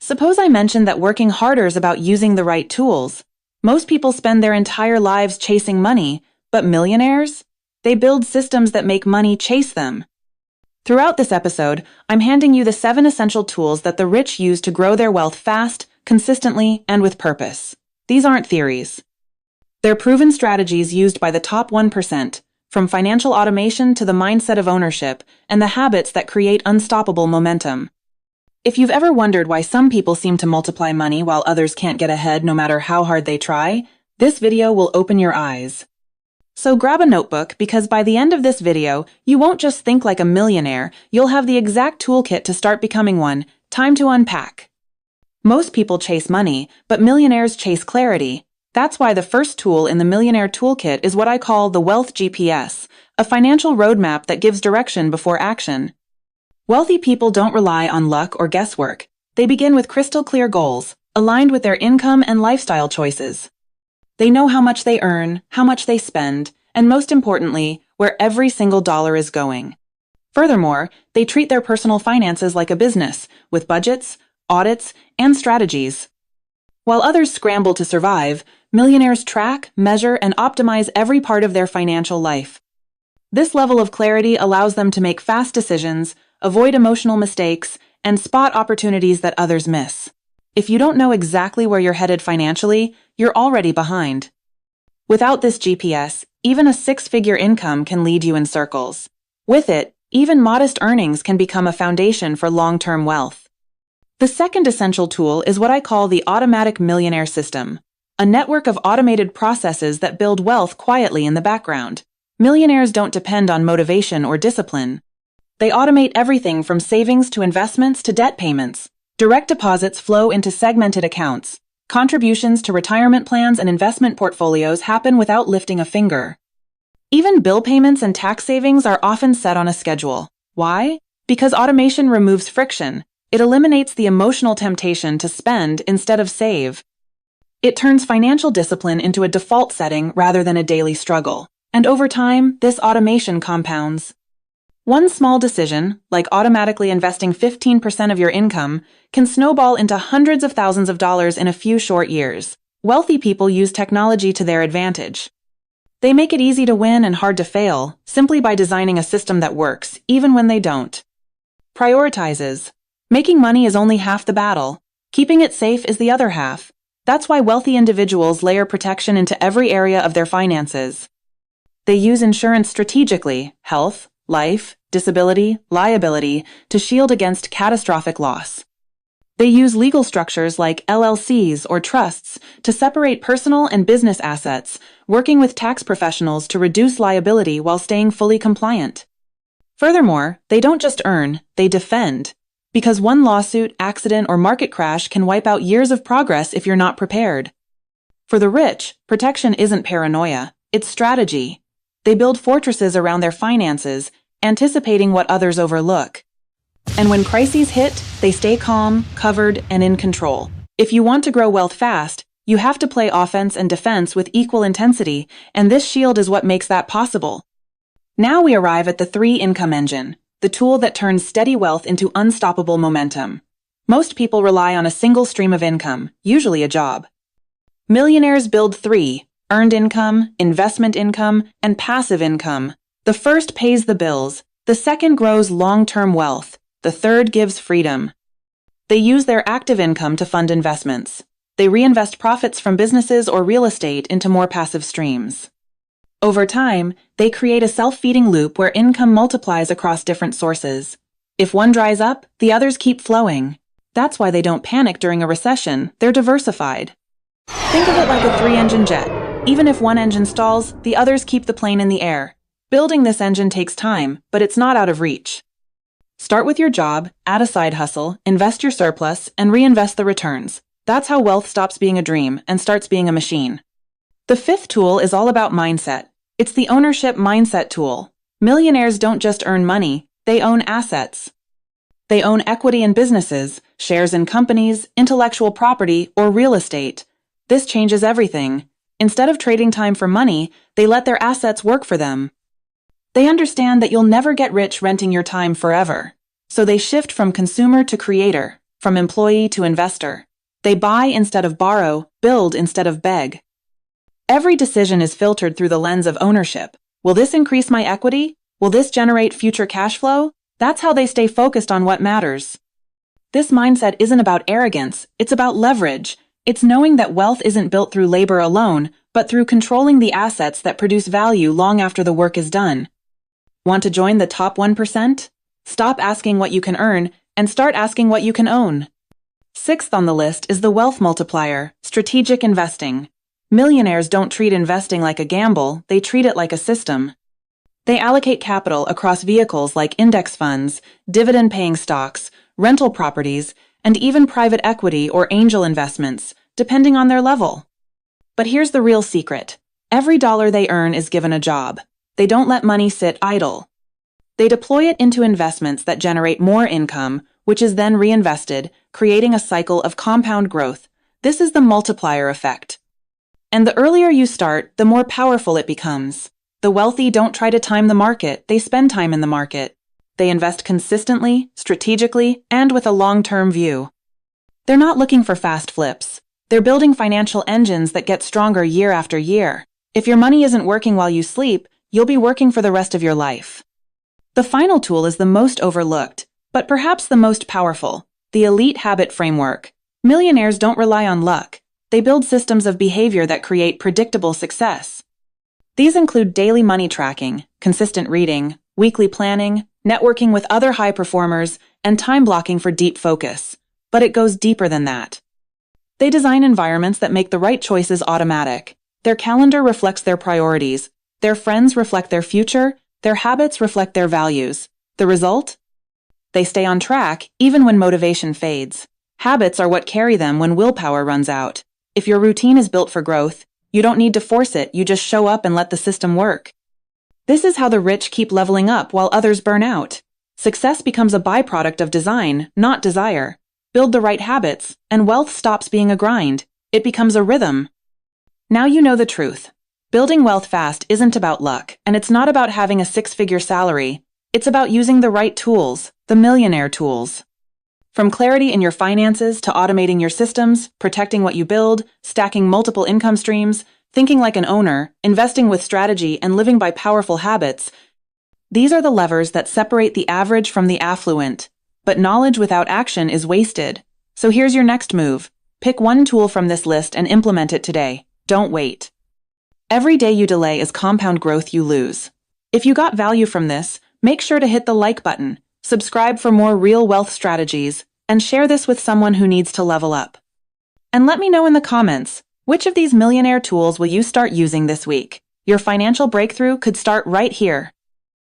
Suppose I mentioned that working harder is about using the right tools. Most people spend their entire lives chasing money, but millionaires? They build systems that make money chase them. Throughout this episode, I'm handing you the 7 essential tools that the rich use to grow their wealth fast, consistently, and with purpose. These aren't theories. They're proven strategies used by the top 1%, from financial automation to the mindset of ownership and the habits that create unstoppable momentum. If you've ever wondered why some people seem to multiply money while others can't get ahead no matter how hard they try, this video will open your eyes. So grab a notebook, because by the end of this video, you won't just think like a millionaire, you'll have the exact toolkit to start becoming one. Time to unpack. Most people chase money, but millionaires chase clarity. That's why the first tool in the Millionaire Toolkit is what I call the Wealth GPS, a financial roadmap that gives direction before action. Wealthy people don't rely on luck or guesswork. They begin with crystal clear goals, aligned with their income and lifestyle choices. They know how much they earn, how much they spend, and most importantly, where every single dollar is going. Furthermore, they treat their personal finances like a business, with budgets, audits, and strategies. While others scramble to survive, millionaires track, measure, and optimize every part of their financial life. This level of clarity allows them to make fast decisions, avoid emotional mistakes, and spot opportunities that others miss. If you don't know exactly where you're headed financially, you're already behind. Without this GPS, even a 6-figure income can lead you in circles. With it, even modest earnings can become a foundation for long-term wealth. The second essential tool is what I call the automatic millionaire system, a network of automated processes that build wealth quietly in the background. Millionaires don't depend on motivation or discipline. They automate everything from savings to investments to debt payments. Direct deposits flow into segmented accounts. Contributions to retirement plans and investment portfolios happen without lifting a finger. Even bill payments and tax savings are often set on a schedule. Why? Because automation removes friction. It eliminates the emotional temptation to spend instead of save. It turns financial discipline into a default setting rather than a daily struggle. And over time, this automation compounds. One small decision, like automatically investing 15% of your income, can snowball into hundreds of thousands of dollars in a few short years. Wealthy people use technology to their advantage. They make it easy to win and hard to fail, simply by designing a system that works, even when they don't. Prioritizes. Making money is only half the battle. Keeping it safe is the other half. That's why wealthy individuals layer protection into every area of their finances. They use insurance strategically, health, life, disability, liability, to shield against catastrophic loss. They use legal structures like LLCs or trusts to separate personal and business assets, working with tax professionals to reduce liability while staying fully compliant. Furthermore, they don't just earn, they defend. Because one lawsuit, accident, or market crash can wipe out years of progress if you're not prepared. For the rich, protection isn't paranoia, it's strategy. They build fortresses around their finances, anticipating what others overlook. And when crises hit, they stay calm, covered, and in control. If you want to grow wealth fast, you have to play offense and defense with equal intensity, and this shield is what makes that possible. Now we arrive at the 3-income engine, the tool that turns steady wealth into unstoppable momentum. Most people rely on a single stream of income, usually a job. Millionaires build 3: earned income, investment income, and passive income. The first pays the bills, the second grows long-term wealth, the third gives freedom. They use their active income to fund investments. They reinvest profits from businesses or real estate into more passive streams. Over time, they create a self-feeding loop where income multiplies across different sources. If one dries up, the others keep flowing. That's why they don't panic during a recession, they're diversified. Think of it like a 3-engine jet. Even if one engine stalls, the others keep the plane in the air. Building this engine takes time, but it's not out of reach. Start with your job, add a side hustle, invest your surplus, and reinvest the returns. That's how wealth stops being a dream and starts being a machine. The 5th tool is all about mindset. It's the ownership mindset tool. Millionaires don't just earn money, they own assets. They own equity in businesses, shares in companies, intellectual property, or real estate. This changes everything. Instead of trading time for money, they let their assets work for them. They understand that you'll never get rich renting your time forever. So they shift from consumer to creator. from employee to investor. They buy instead of borrow, build instead of beg. Every decision is filtered through the lens of ownership. Will this increase my equity? Will this generate future cash flow? That's how they stay focused on what matters. This mindset isn't about arrogance, it's about leverage. It's knowing that wealth isn't built through labor alone, but through controlling the assets that produce value long after the work is done. Want to join the top 1%? Stop asking what you can earn and start asking what you can own. Sixth on the list is the wealth multiplier, strategic investing. Millionaires don't treat investing like a gamble, they treat it like a system. They allocate capital across vehicles like index funds, dividend-paying stocks, rental properties, and even private equity or angel investments, depending on their level. But here's the real secret. Every dollar they earn is given a job. They don't let money sit idle. They deploy it into investments that generate more income, which is then reinvested, creating a cycle of compound growth. This is the multiplier effect. And the earlier you start, the more powerful it becomes. The wealthy don't try to time the market, they spend time in the market. They invest consistently, strategically, and with a long-term view. They're not looking for fast flips. They're building financial engines that get stronger year after year. If your money isn't working while you sleep, you'll be working for the rest of your life. The final tool is the most overlooked, but perhaps the most powerful, the elite habit framework. Millionaires don't rely on luck. They build systems of behavior that create predictable success. These include daily money tracking, consistent reading, weekly planning, networking with other high performers, and time blocking for deep focus. But it goes deeper than that. They design environments that make the right choices automatic. Their calendar reflects their priorities. Their friends reflect their future. Their habits reflect their values. The result? They stay on track, even when motivation fades. Habits are what carry them when willpower runs out. If your routine is built for growth, you don't need to force it, you just show up and let the system work. This is how the rich keep leveling up while others burn out. Success becomes a byproduct of design, not desire. Build the right habits, and wealth stops being a grind. It becomes a rhythm. Now you know the truth. Building wealth fast isn't about luck, and it's not about having a six-figure salary. It's about using the right tools, the millionaire tools. From clarity in your finances to automating your systems, protecting what you build, stacking multiple income streams, thinking like an owner, investing with strategy, and living by powerful habits, these are the levers that separate the average from the affluent. But knowledge without action is wasted. So here's your next move. Pick one tool from this list and implement it today. Don't wait. Every day you delay is compound growth you lose. If you got value from this, make sure to hit the like button, subscribe for more real wealth strategies, and share this with someone who needs to level up. And let me know in the comments, which of these millionaire tools will you start using this week? Your financial breakthrough could start right here.